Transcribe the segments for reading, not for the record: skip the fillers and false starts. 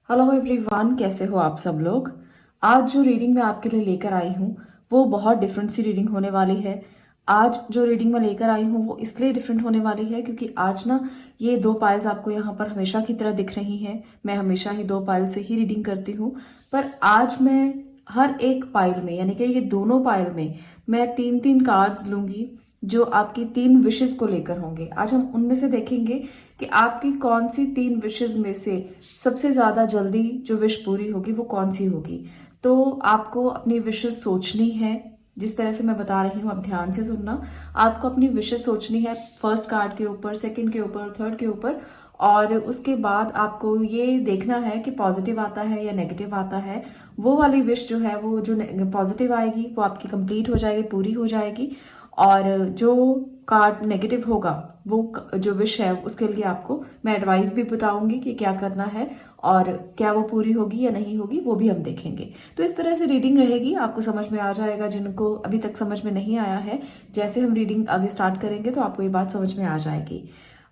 Hello everyone, कैसे हो आप सब लोग। आज जो रीडिंग मैं आपके लिए लेकर आई हूँ वो बहुत डिफरेंट सी रीडिंग होने वाली है। आज जो रीडिंग मैं लेकर आई हूँ वो इसलिए डिफरेंट होने वाली है क्योंकि आज ना ये दो पाइल्स आपको यहाँ पर हमेशा की तरह दिख रही हैं। मैं हमेशा ही दो पाइल से ही रीडिंग करती हूँ, पर आज मैं हर एक पाइल में यानी कि ये दोनों पाइल में मैं तीन तीन कार्ड्स लूंगी जो आपकी तीन विशेस को लेकर होंगे। आज हम उनमें से देखेंगे कि आपकी कौन सी तीन विशेस में से सबसे ज्यादा जल्दी जो विश पूरी होगी वो कौन सी होगी। तो आपको अपनी विशेस सोचनी है, जिस तरह से मैं बता रही हूँ आप ध्यान से सुनना। आपको अपनी विशेस सोचनी है फर्स्ट कार्ड के ऊपर, सेकंड के ऊपर, थर्ड के ऊपर, और उसके बाद आपको ये देखना है कि पॉजिटिव आता है या नेगेटिव आता है। वो वाली विश जो है वो जो पॉजिटिव आएगी वो आपकी कंप्लीट हो जाएगी, पूरी हो जाएगी, और जो कार्ड नेगेटिव होगा वो जो विश है उसके लिए आपको मैं एडवाइस भी बताऊंगी कि क्या करना है और क्या वो पूरी होगी या नहीं होगी, वो भी हम देखेंगे। तो इस तरह से रीडिंग रहेगी, आपको समझ में आ जाएगा। जिनको अभी तक समझ में नहीं आया है, जैसे हम रीडिंग आगे स्टार्ट करेंगे तो आपको ये बात समझ में आ जाएगी।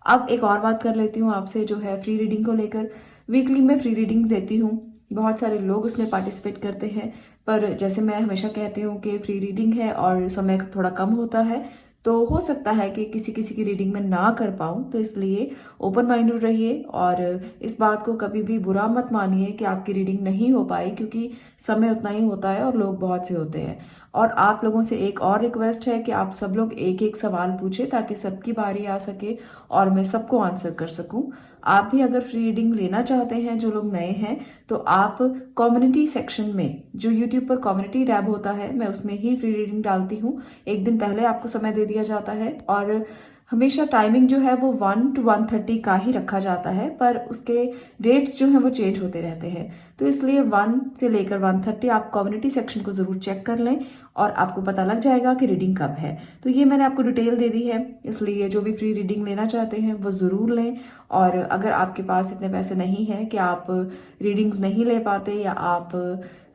अब एक और बात कर लेती हूँ आपसे, जो है फ्री रीडिंग को लेकर। वीकली मैं फ्री रीडिंग देती हूँ, बहुत सारे लोग उसमें पार्टिसिपेट करते हैं, पर जैसे मैं हमेशा कहती हूँ कि फ्री रीडिंग है और समय थोड़ा कम होता है, तो हो सकता है कि किसी किसी की रीडिंग में ना कर पाऊँ। तो इसलिए ओपन माइंडेड रहिए और इस बात को कभी भी बुरा मत मानिए कि आपकी रीडिंग नहीं हो पाई, क्योंकि समय उतना ही होता है और लोग बहुत से होते हैं। और आप लोगों से एक और रिक्वेस्ट है कि आप सब लोग एक एक सवाल पूछे ताकि सबकी बारी आ सके और मैं सबको आंसर कर सकूं। आप भी अगर फ्री रीडिंग लेना चाहते हैं, जो लोग नए हैं, तो आप कम्युनिटी सेक्शन में, जो यूट्यूब पर कम्युनिटी टैब होता है, मैं उसमें ही फ्री रीडिंग डालती हूँ। एक दिन पहले आपको समय दे दिया जाता है और हमेशा टाइमिंग जो है वो 1 to 1:30 का ही रखा जाता है, पर उसके डेट्स जो हैं वो चेंज होते रहते हैं। तो इसलिए 1 से लेकर 1:30 आप कम्युनिटी सेक्शन को जरूर चेक कर लें और आपको पता लग जाएगा कि रीडिंग कब है। तो ये मैंने आपको डिटेल दे दी है, इसलिए जो भी फ्री रीडिंग लेना चाहते हैं वो जरूर लें। और अगर आपके पास इतने पैसे नहीं हैं कि आप रीडिंग्स नहीं ले पाते या आप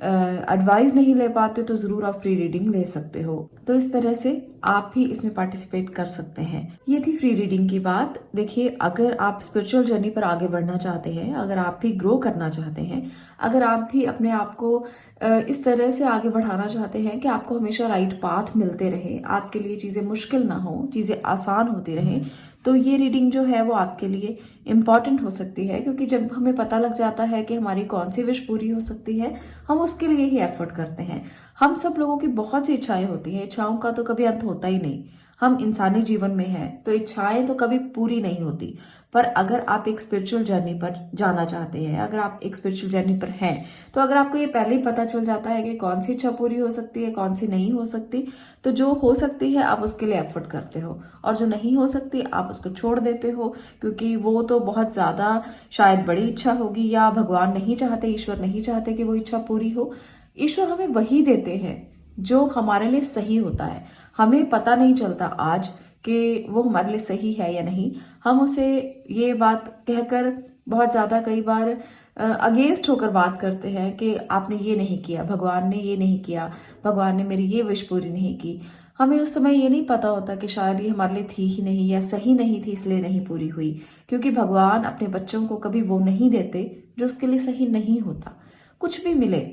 एडवाइस नहीं ले पाते, तो जरूर आप फ्री रीडिंग ले सकते हो। तो इस तरह से आप भी इसमें पार्टिसिपेट कर सकते हैं। ये थी फ्री रीडिंग की बात। देखिए, अगर आप स्पिरिचुअल जर्नी पर आगे बढ़ना चाहते हैं, अगर आप भी ग्रो करना चाहते हैं, अगर आप भी अपने आप को इस तरह से आगे बढ़ाना चाहते हैं कि आपको हमेशा राइट पाथ मिलते रहे, आपके लिए चीजें मुश्किल ना हो, चीजें आसान होती रहें, तो ये रीडिंग जो है वो आपके लिए इम्पॉर्टेंट हो सकती है। क्योंकि जब हमें पता लग जाता है कि हमारी कौन सी विश पूरी हो सकती है, हम उसके लिए ही एफर्ट करते हैं। हम सब लोगों की बहुत सी इच्छाएं होती हैं, इच्छाओं का तो कभी अंत होता ही नहीं। हम इंसानी जीवन में हैं तो इच्छाएं तो कभी पूरी नहीं होती। पर अगर आप एक स्पिरिचुअल जर्नी पर जाना चाहते हैं, अगर आप एक स्पिरिचुअल जर्नी पर हैं, तो अगर आपको ये पहले ही पता चल जाता है कि कौन सी इच्छा पूरी हो सकती है, कौन सी नहीं हो सकती, तो जो हो सकती है आप उसके लिए एफर्ट करते हो, और जो नहीं हो सकती आप उसको छोड़ देते हो, क्योंकि वो तो बहुत ज्यादा शायद बड़ी इच्छा होगी, या भगवान नहीं चाहते, ईश्वर नहीं चाहते कि वो इच्छा पूरी हो। ईश्वर हमें वही देते हैं जो हमारे लिए सही होता है। हमें पता नहीं चलता आज कि वो हमारे लिए सही है या नहीं। हम उसे ये बात कहकर बहुत ज्यादा कई बार अगेंस्ट होकर बात करते हैं कि आपने ये नहीं किया, भगवान ने ये नहीं किया, भगवान ने मेरी ये विश पूरी नहीं की। हमें उस समय ये नहीं पता होता कि शायद ये हमारे लिए थी ही नहीं या सही नहीं थी, इसलिए नहीं पूरी हुई। क्योंकि भगवान अपने बच्चों को कभी वो नहीं देते जो उसके लिए सही नहीं होता। कुछ भी मिले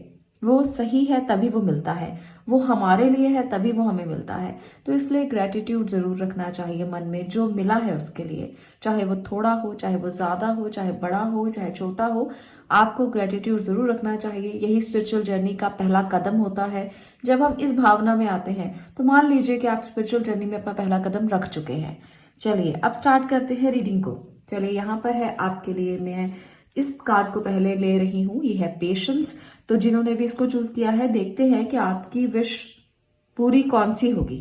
वो सही है तभी वो मिलता है, वो हमारे लिए है तभी वो हमें मिलता है। तो इसलिए ग्रेटिट्यूड जरूर रखना चाहिए मन में, जो मिला है उसके लिए, चाहे वो थोड़ा हो, चाहे वो ज्यादा हो, चाहे बड़ा हो, चाहे छोटा हो, आपको ग्रेटिट्यूड जरूर रखना चाहिए। यही स्पिरिचुअल जर्नी का पहला कदम होता है। जब हम इस भावना में आते हैं तो मान लीजिए कि आप स्पिरिचुअल जर्नी में अपना पहला कदम रख चुके हैं। चलिए अब स्टार्ट करते हैं रीडिंग को। चलिए, यहाँ पर है आपके लिए, मैं इस कार्ड को पहले ले रही हूं, ये है पेशेंस। तो जिन्होंने भी इसको चूज किया है, देखते हैं कि आपकी विश पूरी कौन सी होगी।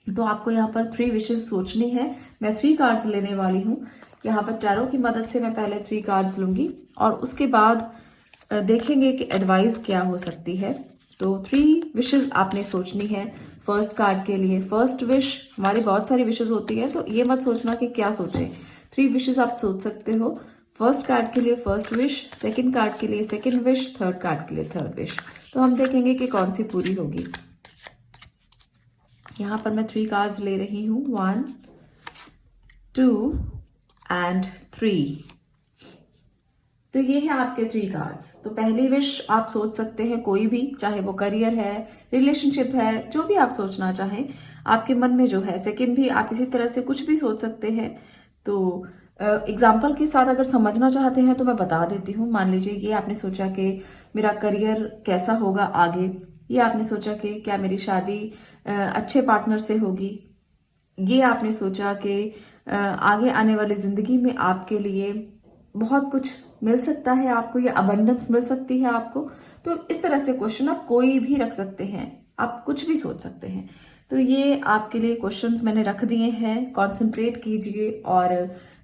तो आपको यहाँ पर 3 विशेस सोचनी है। मैं 3 कार्ड्स लेने वाली हूँ। यहाँ पर टैरो की मदद से मैं पहले 3 कार्ड्स लूंगी और उसके बाद देखेंगे कि एडवाइस क्या हो सकती है। तो 3 विशेस आपने सोचनी है फर्स्ट कार्ड के लिए। फर्स्ट विश, हमारी बहुत सारी विशेस होती है तो ये मत सोचना कि क्या सोचें। 3 विशेस आप सोच सकते हो। फर्स्ट कार्ड के लिए फर्स्ट विश, सेकंड कार्ड के लिए सेकंड विश, थर्ड कार्ड के लिए थर्ड विश। तो हम देखेंगे कि कौन सी पूरी होगी। यहां पर मैं 3 कार्ड्स ले रही हूं, 1, 2 एंड 3। तो ये है आपके 3 कार्ड्स। तो पहली विश आप सोच सकते हैं कोई भी, चाहे वो करियर है, रिलेशनशिप है, जो भी आप सोचना चाहें आपके मन में जो है। सेकंड भी आप इसी तरह से कुछ भी सोच सकते हैं। तो एग्जाम्पल के साथ अगर समझना चाहते हैं तो मैं बता देती हूँ। मान लीजिए ये आपने सोचा कि मेरा करियर कैसा होगा आगे, ये आपने सोचा कि क्या मेरी शादी अच्छे पार्टनर से होगी, ये आपने सोचा कि आगे आने वाली जिंदगी में आपके लिए बहुत कुछ मिल सकता है आपको, या अबंडेंस मिल सकती है आपको। तो इस तरह से क्वेश्चन आप कोई भी रख सकते हैं, आप कुछ भी सोच सकते हैं। तो ये आपके लिए क्वेश्चंस मैंने रख दिए हैं, कंसंट्रेट कीजिए और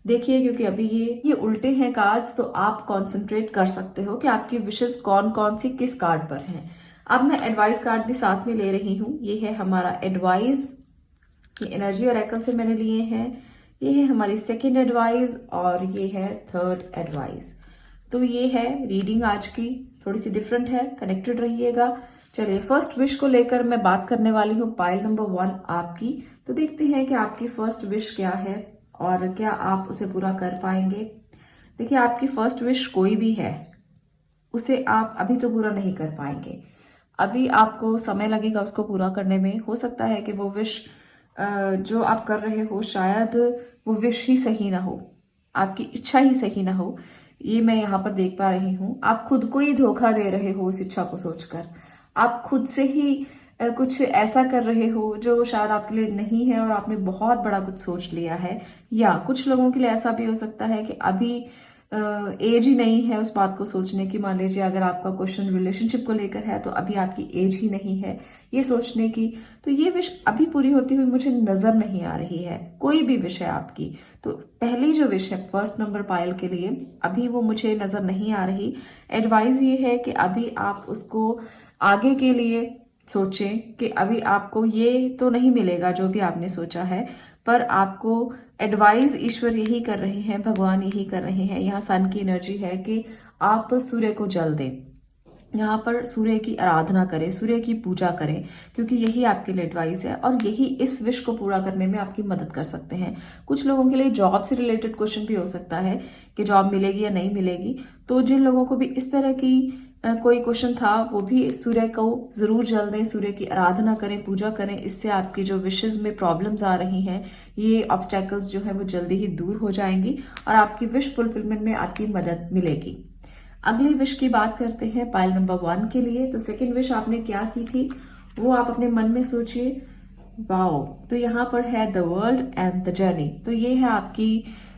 देखिए, क्योंकि अभी ये उल्टे हैं कार्ड्स, तो आप कंसंट्रेट कर सकते हो कि आपकी विशेस कौन कौन सी किस कार्ड पर हैं। अब मैं एडवाइस कार्ड भी साथ में ले रही हूँ। ये है हमारा एडवाइस, ये एनर्जी ऑरेकल से मैंने लिए हैं। ये है हमारी सेकेंड एडवाइस और ये है थर्ड एडवाइस। तो ये है रीडिंग आज की, थोड़ी सी डिफरेंट है, कनेक्टेड रहिएगा। चलिए, फर्स्ट विश को लेकर मैं बात करने वाली हूँ, पाइल नंबर 1 आपकी। तो देखते हैं कि आपकी फर्स्ट विश क्या है और क्या आप उसे पूरा कर पाएंगे। देखिए, आपकी फर्स्ट विश कोई भी है, उसे आप अभी तो पूरा नहीं कर पाएंगे। अभी आपको समय लगेगा उसको पूरा करने में। हो सकता है कि वो विश जो आप कर रहे हो, शायद वो विश ही सही ना हो, आपकी इच्छा ही सही ना हो। ये मैं यहाँ पर देख पा रही हूँ। आप खुद को ही धोखा दे रहे हो उस इच्छा को सोचकर। आप खुद से ही कुछ ऐसा कर रहे हो जो शायद आपके लिए नहीं है और आपने बहुत बड़ा कुछ सोच लिया है। या कुछ लोगों के लिए ऐसा भी हो सकता है कि अभी एज ही नहीं है उस बात को सोचने की। मान लीजिए अगर आपका क्वेश्चन रिलेशनशिप को लेकर है तो अभी आपकी एज ही नहीं है ये सोचने की। तो ये विश अभी पूरी होती हुई मुझे नजर नहीं आ रही है, कोई भी विश है आपकी। तो पहली जो विश है फर्स्ट नंबर पायल के लिए, अभी वो मुझे नजर नहीं आ रही। एडवाइस ये है कि अभी आप उसको आगे के लिए सोचें कि अभी आपको ये तो नहीं मिलेगा जो भी आपने सोचा है, पर आपको एडवाइस ईश्वर यही कर रहे हैं, भगवान यही कर रहे हैं। यहाँ सन की एनर्जी है कि आप सूर्य को जल दें, यहाँ पर सूर्य की आराधना करें, सूर्य की पूजा करें, क्योंकि यही आपके लिए एडवाइस है और यही इस विश को पूरा करने में आपकी मदद कर सकते हैं। कुछ लोगों के लिए जॉब से रिलेटेड क्वेश्चन भी हो सकता है कि जॉब मिलेगी या नहीं मिलेगी। तो जिन लोगों को भी इस तरह की कोई क्वेश्चन था, वो भी सूर्य को जरूर जल दें, सूर्य की आराधना करें, पूजा करें। इससे आपकी जो विशेस में प्रॉब्लम्स आ रही हैं, ये ऑब्स्टेकल्स जो है वो जल्दी ही दूर हो जाएंगी और आपकी विश फुलफिलमेंट में आपकी मदद मिलेगी। अगली विश की बात करते हैं पाइल नंबर 1 के लिए। तो सेकंड विश आपने क्या की थी वो आप अपने मन में सोचिए। वाओ, तो यहाँ पर है the world and the journey. तो ये है आपकी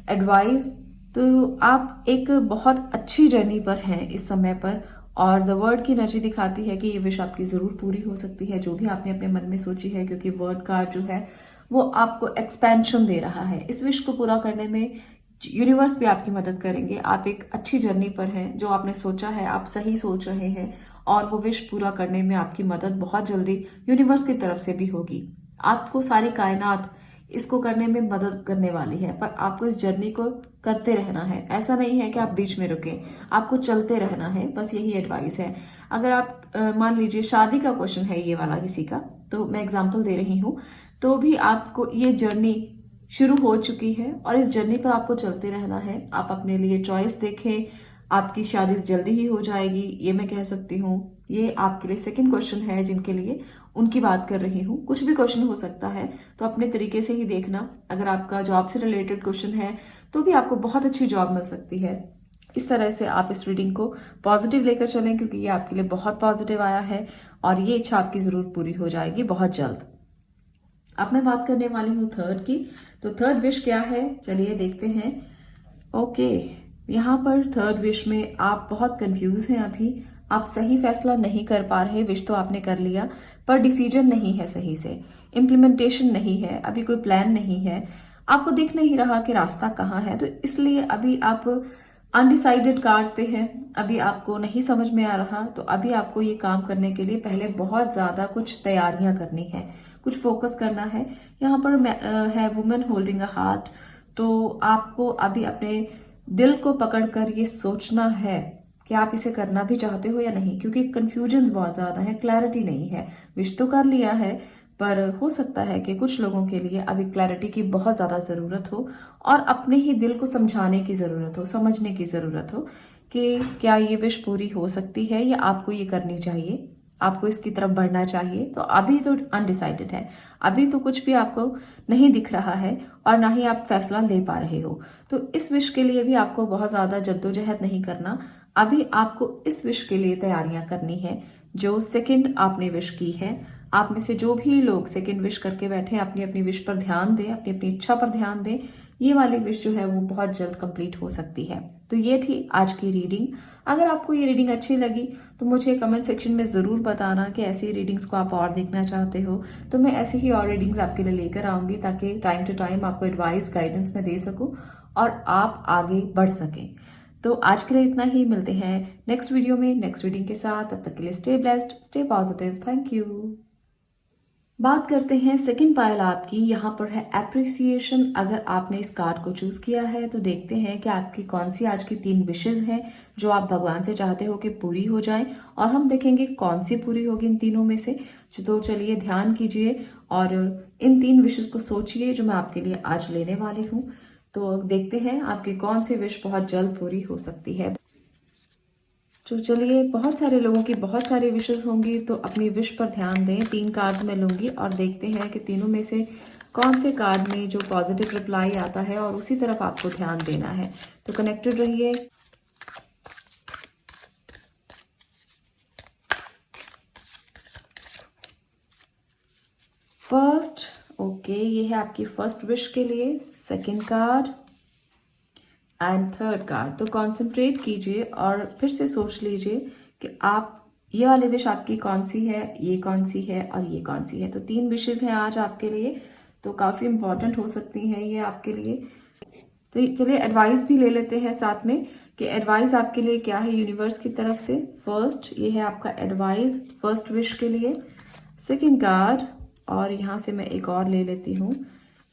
एडवाइस। तो आप एक बहुत अच्छी जर्नी पर हैं इस समय पर, और द वर्ड की एनर्जी दिखाती है कि ये विश आपकी जरूर पूरी हो सकती है, जो भी आपने अपने मन में सोची है, क्योंकि वर्ड कार्ड जो है वो आपको एक्सपेंशन दे रहा है। इस विश को पूरा करने में यूनिवर्स भी आपकी मदद करेंगे। आप एक अच्छी जर्नी पर हैं, जो आपने सोचा है आप सही सोच रहे हैं और वो विश पूरा करने में आपकी मदद बहुत जल्दी यूनिवर्स की तरफ से भी होगी। आपको सारी कायनात इसको करने में मदद करने वाली है, पर आपको इस जर्नी को करते रहना है। ऐसा नहीं है कि आप बीच में रुके, आपको चलते रहना है, बस यही एडवाइस है। अगर आप मान लीजिए शादी का क्वेश्चन है ये वाला किसी का, तो मैं एग्जांपल दे रही हूँ, तो भी आपको ये जर्नी शुरू हो चुकी है और इस जर्नी पर आपको चलते रहना है। आप अपने लिए चॉइस देखें, आपकी शादी जल्दी ही हो जाएगी, ये मैं कह सकती हूँ। ये आपके लिए सेकंड क्वेश्चन है, जिनके लिए उनकी बात कर रही हूँ। कुछ भी क्वेश्चन हो सकता है, तो अपने तरीके से ही देखना। अगर आपका जॉब से रिलेटेड क्वेश्चन है तो भी आपको बहुत अच्छी जॉब मिल सकती है। इस तरह से आप इस रीडिंग को पॉजिटिव लेकर चलें, क्योंकि ये आपके लिए बहुत पॉजिटिव आया है और ये इच्छा आपकी जरूर पूरी हो जाएगी बहुत जल्द। अब मैं बात करने वाली हूँ थर्ड की। तो थर्ड विश क्या है, चलिए देखते हैं। ओके, यहाँ पर थर्ड विश में आप बहुत कंफ्यूज हैं। अभी आप सही फैसला नहीं कर पा रहे। विश तो आपने कर लिया, पर डिसीजन नहीं है सही से, इम्प्लीमेंटेशन नहीं है, अभी कोई प्लान नहीं है, आपको दिख नहीं रहा कि रास्ता कहाँ है। तो इसलिए अभी आप अनडिसाइडेड कार्ड पे हैं, अभी आपको नहीं समझ में आ रहा। तो अभी आपको ये काम करने के लिए पहले बहुत ज्यादा कुछ तैयारियां करनी है, कुछ फोकस करना है। यहाँ पर है वुमेन होल्डिंग अ हार्ट। तो आपको अभी अपने दिल को पकड़कर ये सोचना है कि आप इसे करना भी चाहते हो या नहीं, क्योंकि कंफ्यूजन बहुत ज्यादा है, क्लैरिटी नहीं है। विश तो कर लिया है, पर हो सकता है कि कुछ लोगों के लिए अभी क्लैरिटी की बहुत ज्यादा जरूरत हो और अपने ही दिल को समझाने की जरूरत हो, समझने की जरूरत हो कि क्या ये विश पूरी हो सकती है या आपको ये करनी चाहिए, आपको इसकी तरफ बढ़ना चाहिए। तो अभी तो अनडिसाइडेड है, अभी तो कुछ भी आपको नहीं दिख रहा है और ना ही आप फैसला ले पा रहे हो। तो इस विश के लिए भी आपको बहुत ज्यादा जद्दोजहद नहीं करना, अभी आपको इस विश के लिए तैयारियां करनी है। जो सेकंड आपने विश की है, आप में से जो भी लोग सेकंड विश करके बैठे हैं, अपनी अपनी विश पर ध्यान दें, अपनी अपनी इच्छा पर ध्यान दें। ये वाली विश जो है वो बहुत जल्द कंप्लीट हो सकती है। तो ये थी आज की रीडिंग। अगर आपको ये रीडिंग अच्छी लगी तो मुझे कमेंट सेक्शन में ज़रूर बताना कि ऐसी रीडिंग्स को आप और देखना चाहते हो, तो मैं ऐसी ही और रीडिंग्स आपके लिए लेकर आऊंगी, ताकि टाइम टू टाइम आपको एडवाइस गाइडेंस में दे सकूं और आप आगे बढ़ सकें। तो आज के लिए इतना ही, मिलते हैं नेक्स्ट वीडियो में नेक्स्ट रीडिंग के साथ। तब तक के लिए stay blessed, stay positive, thank you. बात करते हैं सेकंड पायल आपकी। यहाँ पर है एप्रिसिएशन। अगर आपने इस कार्ड को चूज किया है तो देखते हैं कि आपकी कौन सी आज की 3 विशेज हैं जो आप भगवान से चाहते हो कि पूरी हो जाए, और हम देखेंगे कौन सी पूरी होगी इन तीनों में से। तो चलिए ध्यान कीजिए और इन 3 विशेज को सोचिए जो मैं आपके लिए आज लेने वाली हूँ। तो देखते हैं आपकी कौन सी विश बहुत जल्द पूरी हो सकती है। तो चलिए, बहुत सारे लोगों की बहुत सारी विशेस होंगी, तो अपनी विश पर ध्यान दें। 3 कार्ड्स मैं लूंगी और देखते हैं कि तीनों में से कौन से कार्ड में जो पॉजिटिव रिप्लाई आता है और उसी तरफ आपको ध्यान देना है। तो कनेक्टेड रहिए। फर्स्ट, ओके, ये है आपकी फर्स्ट विश के लिए। Second card and third card. तो कॉन्सेंट्रेट कीजिए और फिर से सोच लीजिए कि आप ये वाली विश आपकी कौन सी है, ये कौन सी है और ये कौन सी है। तो 3 विशेज हैं आज आपके लिए, तो काफी इंपॉर्टेंट हो सकती हैं ये आपके लिए। तो चलिए एडवाइस भी ले लेते हैं साथ में कि एडवाइस आपके लिए क्या है यूनिवर्स की तरफ से। फर्स्ट, ये है आपका एडवाइस फर्स्ट विश के लिए। सेकंड कार्ड, और यहाँ से मैं एक और ले लेती हूँ,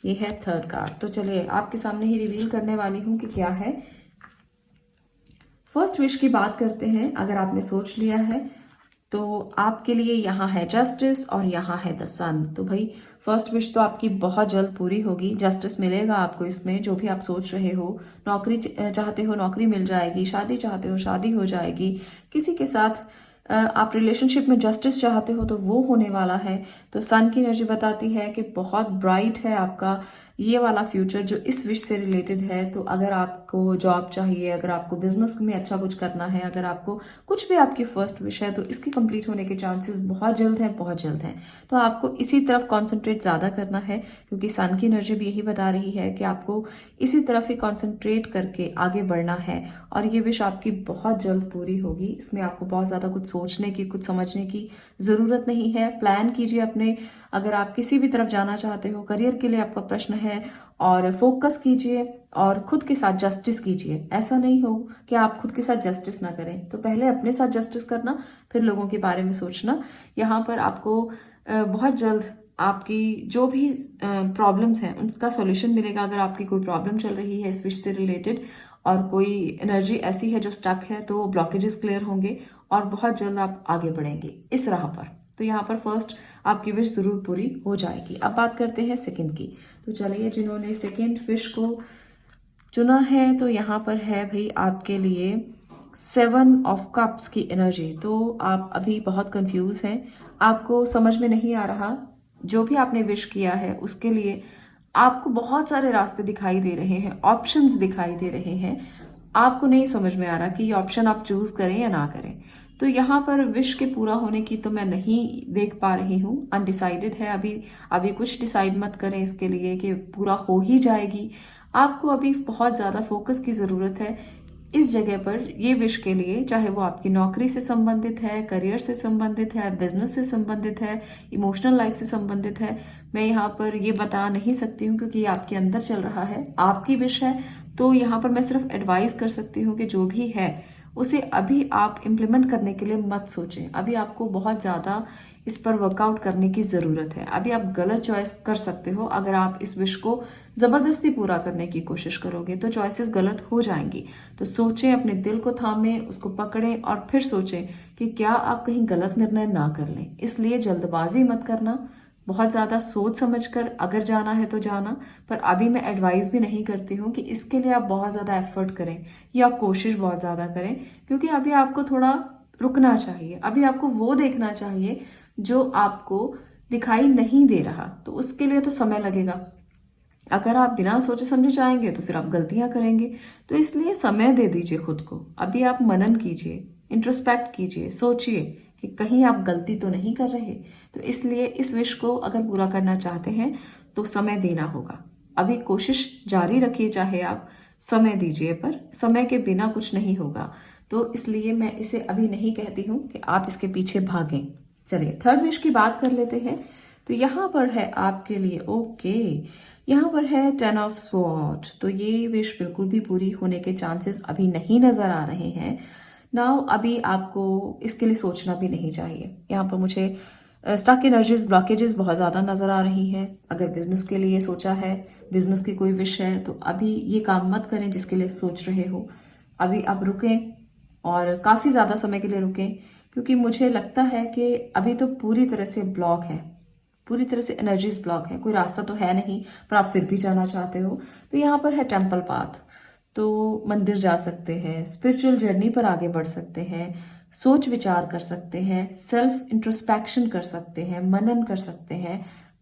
ये है थर्ड कार्ड। तो चलिए आपके सामने ही रिवील करने वाली हूं कि क्या है। फर्स्ट विश की बात करते हैं। अगर आपने सोच लिया है तो आपके लिए यहाँ है जस्टिस और यहाँ है द सन। तो भाई फर्स्ट विश तो आपकी बहुत जल्द पूरी होगी, जस्टिस मिलेगा आपको इसमें। जो भी आप सोच रहे हो, नौकरी चाहते हो नौकरी मिल जाएगी, शादी चाहते हो शादी हो जाएगी, किसी के साथ आप रिलेशनशिप में जस्टिस चाहते हो तो वो होने वाला है। तो सन की एनर्जी बताती है कि बहुत ब्राइट है आपका ये वाला फ्यूचर जो इस विश से रिलेटेड है। तो अगर आपको जॉब चाहिए, अगर आपको बिजनेस में अच्छा कुछ करना है, अगर आपको कुछ भी आपकी फर्स्ट विश है, तो इसकी कंप्लीट होने के चांसेस बहुत जल्द है, बहुत जल्द है। तो आपको इसी तरफ कॉन्सेंट्रेट ज्यादा करना है, क्योंकि सन की एनर्जी भी यही बता रही है कि आपको इसी तरफ ही कॉन्सेंट्रेट करके आगे बढ़ना है और ये विश आपकी बहुत जल्द पूरी होगी। इसमें आपको बहुत ज्यादा कुछ सोचने की, कुछ समझने की जरूरत नहीं है। प्लान कीजिए अपने, अगर आप किसी भी तरफ जाना चाहते हो, करियर के लिए आपका प्रश्न है, और फोकस कीजिए और खुद के साथ जस्टिस कीजिए। ऐसा नहीं हो कि आप खुद के साथ जस्टिस ना करें। तो पहले अपने साथ जस्टिस करना, फिर लोगों के बारे में सोचना। यहाँ पर आपको बहुत जल्द आपकी जो भी प्रॉब्लम्स हैं उनका सॉल्यूशन मिलेगा। अगर आपकी कोई प्रॉब्लम चल रही है इस विश से रिलेटेड और कोई एनर्जी ऐसी है जो स्टक है, तो ब्लॉकेजेस क्लियर होंगे और बहुत जल्द आप आगे बढ़ेंगे इस राह पर। तो यहाँ पर फर्स्ट आपकी विश जरूर पूरी हो जाएगी। अब बात करते हैं सेकंड की। तो चलिए, जिन्होंने सेकंड विश को चुना है, तो यहाँ पर है भाई आपके लिए 7 ऑफ कप्स की एनर्जी। तो आप अभी बहुत कंफ्यूज हैं, आपको समझ में नहीं आ रहा। जो भी आपने विश किया है उसके लिए आपको बहुत सारे रास्ते दिखाई दे रहे हैं, ऑप्शंस दिखाई दे रहे हैं। आपको नहीं समझ में आ रहा कि ये ऑप्शन आप चूज करें या ना करें। तो यहाँ पर विश के पूरा होने की तो मैं नहीं देख पा रही हूँ, अनडिसाइडेड है अभी कुछ डिसाइड मत करें इसके लिए कि पूरा हो ही जाएगी। आपको अभी बहुत ज्यादा फोकस की जरूरत है इस जगह पर ये विश के लिए, चाहे वो आपकी नौकरी से संबंधित है, करियर से संबंधित है, बिजनेस से संबंधित है, इमोशनल लाइफ से संबंधित है। मैं यहाँ पर ये बता नहीं सकती हूँ क्योंकि ये आपके अंदर चल रहा है, आपकी विश है। तो यहाँ पर मैं सिर्फ एडवाइस कर सकती हूँ कि जो भी है उसे अभी आप इम्प्लीमेंट करने के लिए मत सोचें। अभी आपको बहुत ज्यादा इस पर वर्कआउट करने की जरूरत है। अभी आप गलत चॉइस कर सकते हो। अगर आप इस विश को जबरदस्ती पूरा करने की कोशिश करोगे तो चॉइसेस गलत हो जाएंगी। तो सोचें, अपने दिल को थामें, उसको पकड़ें और फिर सोचें कि क्या आप कहीं गलत निर्णय ना कर लें। इसलिए जल्दबाजी मत करना, बहुत ज़्यादा सोच समझकर अगर जाना है तो जाना, पर अभी मैं एडवाइस भी नहीं करती हूँ कि इसके लिए आप बहुत ज़्यादा एफर्ट करें या कोशिश बहुत ज़्यादा करें, क्योंकि अभी आपको थोड़ा रुकना चाहिए। अभी आपको वो देखना चाहिए जो आपको दिखाई नहीं दे रहा, तो उसके लिए तो समय लगेगा। अगर आप बिना सोचे समझे जाएंगे तो फिर आप गलतियां करेंगे। तो इसलिए समय दे दीजिए खुद को। अभी आप मनन कीजिए, इंट्रोस्पेक्ट कीजिए, सोचिए कि कहीं आप गलती तो नहीं कर रहे। तो इसलिए इस विश को अगर पूरा करना चाहते हैं तो समय देना होगा। अभी कोशिश जारी रखिए, चाहे आप समय दीजिए, पर समय के बिना कुछ नहीं होगा। तो इसलिए मैं इसे अभी नहीं कहती हूँ कि आप इसके पीछे भागें। चलिए थर्ड विश की बात कर लेते हैं। तो यहाँ पर है आपके लिए, ओके, यहाँ पर है 10 ऑफ स्वॉर्ड। तो ये विश बिल्कुल भी पूरी होने के चांसेस अभी नहीं नजर आ रहे हैं। नाउ अभी आपको इसके लिए सोचना भी नहीं चाहिए। यहाँ पर मुझे स्टक एनर्जीज, ब्लॉकेजेस बहुत ज़्यादा नज़र आ रही हैं। अगर बिजनेस के लिए सोचा है, बिजनेस की कोई विश है, तो अभी ये काम मत करें जिसके लिए सोच रहे हो। अभी आप रुकें और काफ़ी ज़्यादा समय के लिए रुकें, क्योंकि मुझे लगता है कि अभी तो पूरी तरह से ब्लॉक है, पूरी तरह से एनर्जीज ब्लॉक है। कोई रास्ता तो है नहीं, पर आप फिर भी जाना चाहते हो। तो यहाँ पर है टेम्पल पाथ। तो मंदिर जा सकते हैं, स्पिरिचुअल जर्नी पर आगे बढ़ सकते हैं, सोच विचार कर सकते हैं, सेल्फ इंट्रोस्पेक्शन कर सकते हैं, मनन कर सकते हैं।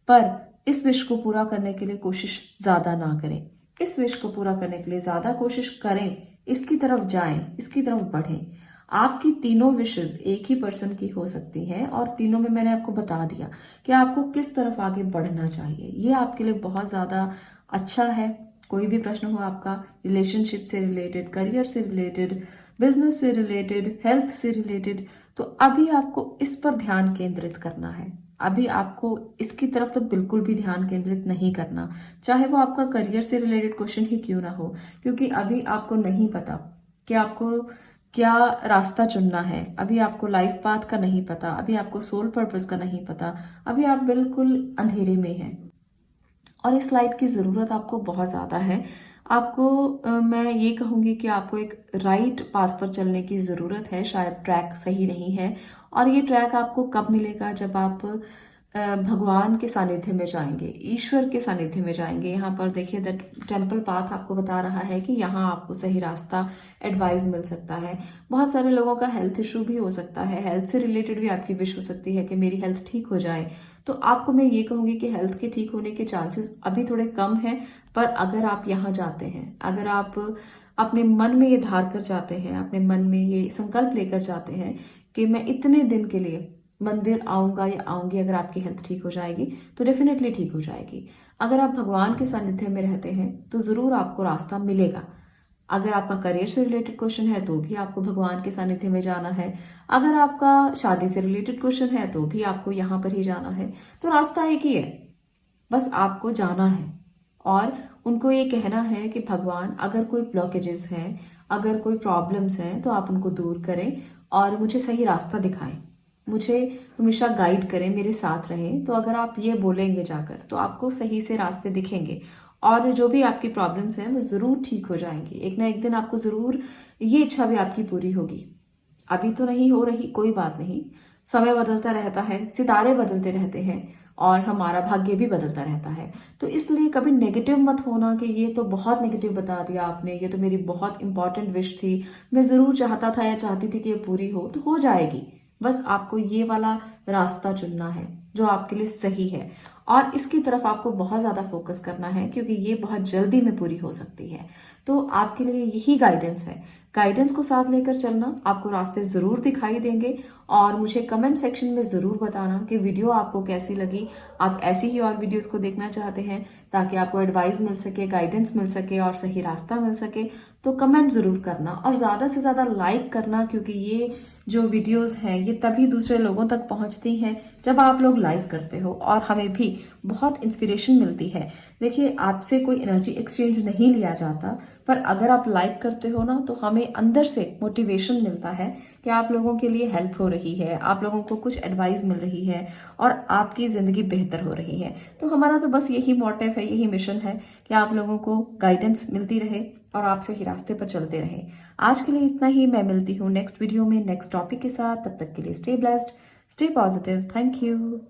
पर इस विश को पूरा करने के लिए कोशिश ज्यादा ना करें। इस विश को पूरा करने के लिए ज्यादा कोशिश करें, इसकी तरफ जाएं, इसकी तरफ बढ़ें। आपकी तीनों विशेस एक ही पर्सन की हो सकती हैं, और तीनों में मैंने आपको बता दिया कि आपको किस तरफ आगे बढ़ना चाहिए। ये आपके लिए बहुत ज्यादा अच्छा है। कोई भी प्रश्न हो आपका, रिलेशनशिप से रिलेटेड, करियर से रिलेटेड, बिजनेस से रिलेटेड, हेल्थ से रिलेटेड, तो अभी आपको इस पर ध्यान केंद्रित करना है। अभी आपको इसकी तरफ तो बिल्कुल भी ध्यान केंद्रित नहीं करना, चाहे वो आपका करियर से रिलेटेड क्वेश्चन ही क्यों ना हो, क्योंकि अभी आपको नहीं पता कि आपको क्या रास्ता चुनना है। अभी आपको लाइफ पाथ का नहीं पता, अभी आपको सोल पर्पस का नहीं पता, अभी आप बिल्कुल अंधेरे में हैं। और इस लाइट की ज़रूरत आपको बहुत ज़्यादा है। आपको मैं ये कहूँगी कि आपको एक राइट पाथ पर चलने की ज़रूरत है। शायद ट्रैक सही नहीं है, और ये ट्रैक आपको कब मिलेगा, जब आप भगवान के सानिध्य में जाएंगे, ईश्वर के सानिध्य में जाएंगे। यहाँ पर देखिए दैट टेम्पल पाथ आपको बता रहा है कि यहाँ आपको सही रास्ता, एडवाइस मिल सकता है। बहुत सारे लोगों का हेल्थ इशू भी हो सकता है, हेल्थ से रिलेटेड भी आपकी विश हो सकती है कि मेरी हेल्थ ठीक हो जाए। तो आपको मैं ये कहूँगी कि हेल्थ के ठीक होने के चांसेस अभी थोड़े कम हैं, पर अगर आप यहाँ जाते हैं, अगर आप अपने मन में ये धार कर जाते हैं, अपने मन में ये संकल्प लेकर जाते हैं कि मैं इतने दिन के लिए मंदिर आऊंगा या आऊंगी, अगर आपकी हेल्थ ठीक हो जाएगी तो डेफिनेटली ठीक हो जाएगी। अगर आप भगवान के सानिध्य में रहते हैं तो जरूर आपको रास्ता मिलेगा। अगर आपका करियर से रिलेटेड क्वेश्चन है तो भी आपको भगवान के सानिध्य में जाना है। अगर आपका शादी से रिलेटेड क्वेश्चन है तो भी आपको यहाँ पर ही जाना है। तो रास्ता एक ही है, बस आपको जाना है और उनको ये कहना है कि भगवान, अगर कोई ब्लॉकेजेस हैं, अगर कोई प्रॉब्लम्स हैं, तो आप उनको दूर करें और मुझे सही रास्ता दिखाएं, मुझे हमेशा गाइड करें, मेरे साथ रहें। तो अगर आप ये बोलेंगे जाकर तो आपको सही से रास्ते दिखेंगे, और जो भी आपकी प्रॉब्लम्स हैं वो ज़रूर ठीक हो जाएंगी। एक ना एक दिन आपको ज़रूर ये इच्छा भी आपकी पूरी होगी। अभी तो नहीं हो रही, कोई बात नहीं, समय बदलता रहता है, सितारे बदलते रहते हैं, और हमारा भाग्य भी बदलता रहता है। तो इसलिए कभी नेगेटिव मत होना कि ये तो बहुत नेगेटिव बता दिया आपने, ये तो मेरी बहुत इंपॉर्टेंट विश थी, मैं ज़रूर चाहता था या चाहती थी कि ये पूरी हो। तो हो जाएगी, बस आपको ये वाला रास्ता चुनना है जो आपके लिए सही है, और इसकी तरफ आपको बहुत ज़्यादा फोकस करना है, क्योंकि ये बहुत जल्दी में पूरी हो सकती है। तो आपके लिए यही गाइडेंस है। गाइडेंस को साथ लेकर चलना, आपको रास्ते ज़रूर दिखाई देंगे। और मुझे कमेंट सेक्शन में ज़रूर बताना कि वीडियो आपको कैसी लगी। आप ऐसी ही और वीडियोस को देखना चाहते हैं ताकि आपको एडवाइस मिल सके, गाइडेंस मिल सके और सही रास्ता मिल सके, तो कमेंट ज़रूर करना और ज़्यादा से ज़्यादा लाइक करना, क्योंकि ये जो वीडियोस हैं ये तभी दूसरे लोगों तक पहुंचती हैं जब आप लोग लाइक करते हो, और हमें भी बहुत इंस्पिरेशन मिलती है। देखिए, आपसे कोई एनर्जी एक्सचेंज नहीं लिया जाता, पर अगर आप लाइक करते हो ना, तो हमें अंदर से मोटिवेशन मिलता है कि आप लोगों के लिए हेल्प हो रही है, आप लोगों को कुछ एडवाइस मिल रही है और आपकी ज़िंदगी बेहतर हो रही है। तो हमारा तो बस यही मोटिव है, यही मिशन है कि आप लोगों को गाइडेंस मिलती रहे और आप सही रास्ते पर चलते रहे। आज के लिए इतना ही। मैं मिलती हूँ नेक्स्ट वीडियो में नेक्स्ट टॉपिक के साथ। तब तक के लिए stay blessed, stay positive. Thank you.